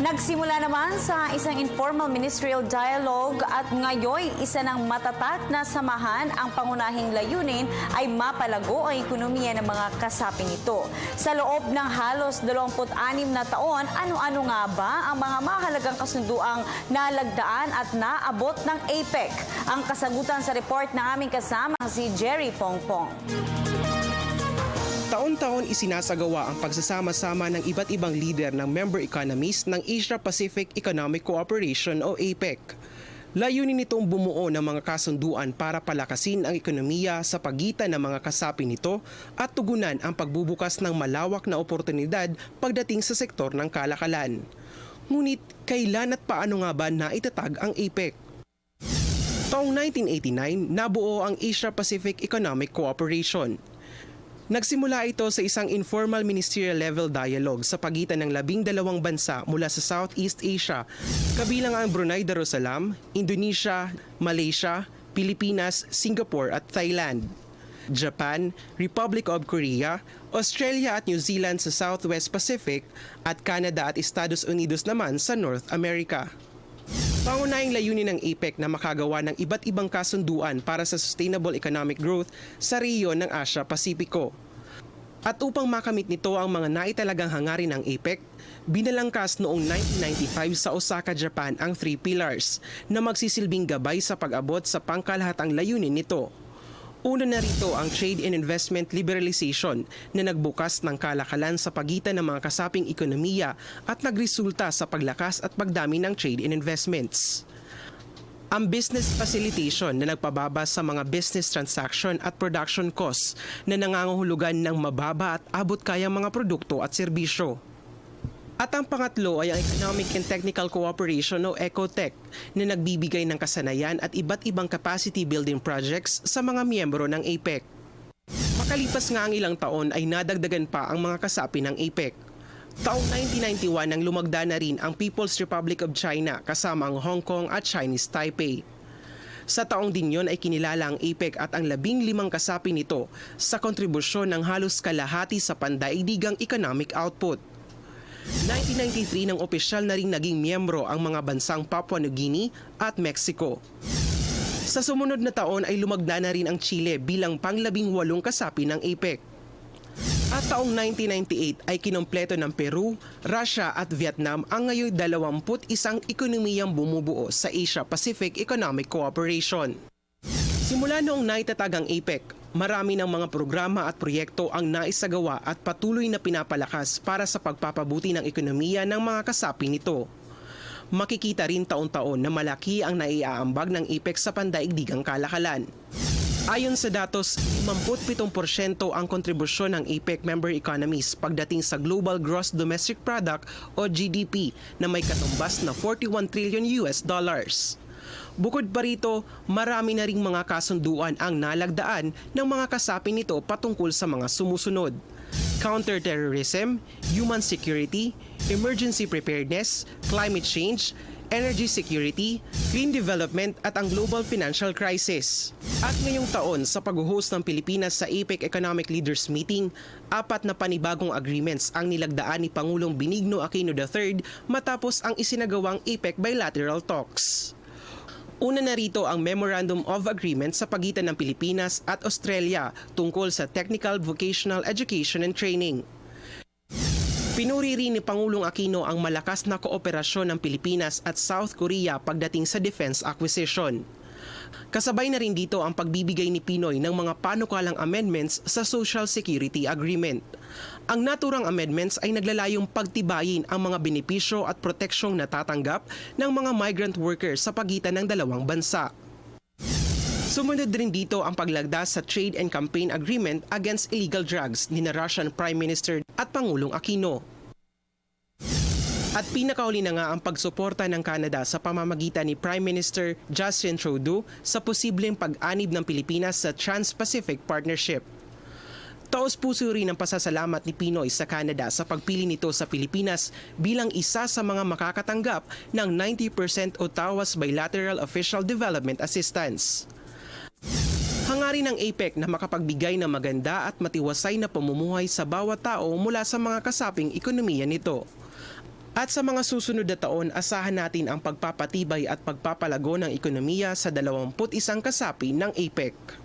Nagsimula naman sa isang informal ministerial dialogue at ngayon isa ng matatak na samahan ang pangunahing layunin ay mapalago ang ekonomiya ng mga kasapi nito. Sa loob ng halos 26 na taon, ano-ano nga ba ang mga mahalagang kasunduang nalagdaan at naabot ng APEC? Ang kasagutan sa report ng aming kasama si Jerry Pongpong. Taon-taon isinasagawa ang pagsasama-sama ng iba't ibang leader ng member economies ng Asia-Pacific Economic Cooperation o APEC. Layunin nitong bumuo ng mga kasunduan para palakasin ang ekonomiya sa pagitan ng mga kasapi nito at tugunan ang pagbubukas ng malawak na oportunidad pagdating sa sektor ng kalakalan. Ngunit kailan at paano nga ba naitatag ang APEC? Taong 1989, nabuo ang Asia-Pacific Economic Cooperation. Nagsimula ito sa isang informal ministerial level dialogue sa pagitan ng 12 bansa mula sa Southeast Asia, kabilang ang Brunei Darussalam, Indonesia, Malaysia, Pilipinas, Singapore at Thailand. Japan, Republic of Korea, Australia at New Zealand sa Southwest Pacific at Canada at Estados Unidos naman sa North America. Pangunahing layunin ng APEC na makagawa ng iba't ibang kasunduan para sa sustainable economic growth sa rehiyon ng Asia-Pasipiko. At upang makamit nito ang mga naitalagang hangarin ng APEC, binalangkas noong 1995 sa Osaka, Japan ang 3 pillars na magsisilbing gabay sa pag-abot sa pangkalahatang layunin nito. Una na rito ang trade and investment liberalization na nagbukas ng kalakalan sa pagitan ng mga kasaping ekonomiya at nagresulta sa paglakas at pagdami ng trade and investments. Ang business facilitation na nagpababa sa mga business transaction at production costs na nangangahulugan ng mababa at abot kayang mga produkto at serbisyo. At ang pangatlo ay ang Economic and Technical Cooperation o ECOTEC na nagbibigay ng kasanayan at iba't ibang capacity building projects sa mga miyembro ng APEC. Makalipas nga ang ilang taon ay nadagdagan pa ang mga kasapi ng APEC. Taong 1991 nang lumagda na rin ang People's Republic of China kasama ang Hong Kong at Chinese Taipei. Sa taong din yon ay kinilala ang APEC at ang 15 kasapi nito sa kontribusyon ng halos kalahati sa pandaigdigang economic output. 1993 nang opisyal na ring naging miyembro ang mga bansang Papua New Guinea at Mexico. Sa sumunod na taon ay lumagda na rin ang Chile bilang pang-18 kasapi ng APEC. At taong 1998 ay kinompleto ng Peru, Russia at Vietnam ang ngayon 21 ekonomiyang bumubuo sa Asia-Pacific Economic Cooperation. Simula noong naitatag ang APEC, marami ng mga programa at proyekto ang naisagawa at patuloy na pinapalakas para sa pagpapabuti ng ekonomiya ng mga kasapi nito. Makikita rin taon-taon na malaki ang naiaambag ng APEC sa pandaigdigang kalakalan. Ayon sa datos, 57% ang kontribusyon ng APEC member economies pagdating sa Global Gross Domestic Product o GDP na may katumbas na 41 trillion US dollars. Bukod pa rito, marami na ring mga kasunduan ang nalagdaan ng mga kasapi nito patungkol sa mga sumusunod: counterterrorism, human security, emergency preparedness, climate change, energy security, green development at ang global financial crisis. At ngayong taon sa pag-host ng Pilipinas sa APEC Economic Leaders Meeting, 4 na panibagong agreements ang nilagdaan ni Pangulong Benigno Aquino III matapos ang isinagawang APEC bilateral talks. Una na rito ang Memorandum of Agreement sa pagitan ng Pilipinas at Australia tungkol sa Technical Vocational Education and Training. Pinuri rin ni Pangulong Aquino ang malakas na kooperasyon ng Pilipinas at South Korea pagdating sa defense acquisition. Kasabay na rin dito ang pagbibigay ni Pinoy ng mga panukalang amendments sa Social Security Agreement. Ang naturang amendments ay naglalayong pagtibayin ang mga benepisyo at proteksyong natatanggap ng mga migrant workers sa pagitan ng dalawang bansa. Sumunod rin dito ang paglagda sa Trade and Campaign Agreement against illegal drugs ni Russian Prime Minister at Pangulong Aquino. At pinakauli na nga ang pagsuporta ng Canada sa pamamagitan ni Prime Minister Justin Trudeau sa posibleng pag-anib ng Pilipinas sa Trans-Pacific Partnership. Taos-puso rin ang pasasalamat ni Pinoy sa Canada sa pagpili nito sa Pilipinas bilang isa sa mga makakatanggap ng 90% Ottawa's Bilateral Official Development Assistance. Hangarin ng APEC na makapagbigay ng maganda at matiwasay na pamumuhay sa bawat tao mula sa mga kasaping ekonomiya nito. At sa mga susunod na taon, asahan natin ang pagpapatibay at pagpapalago ng ekonomiya sa 21 kasapi ng APEC.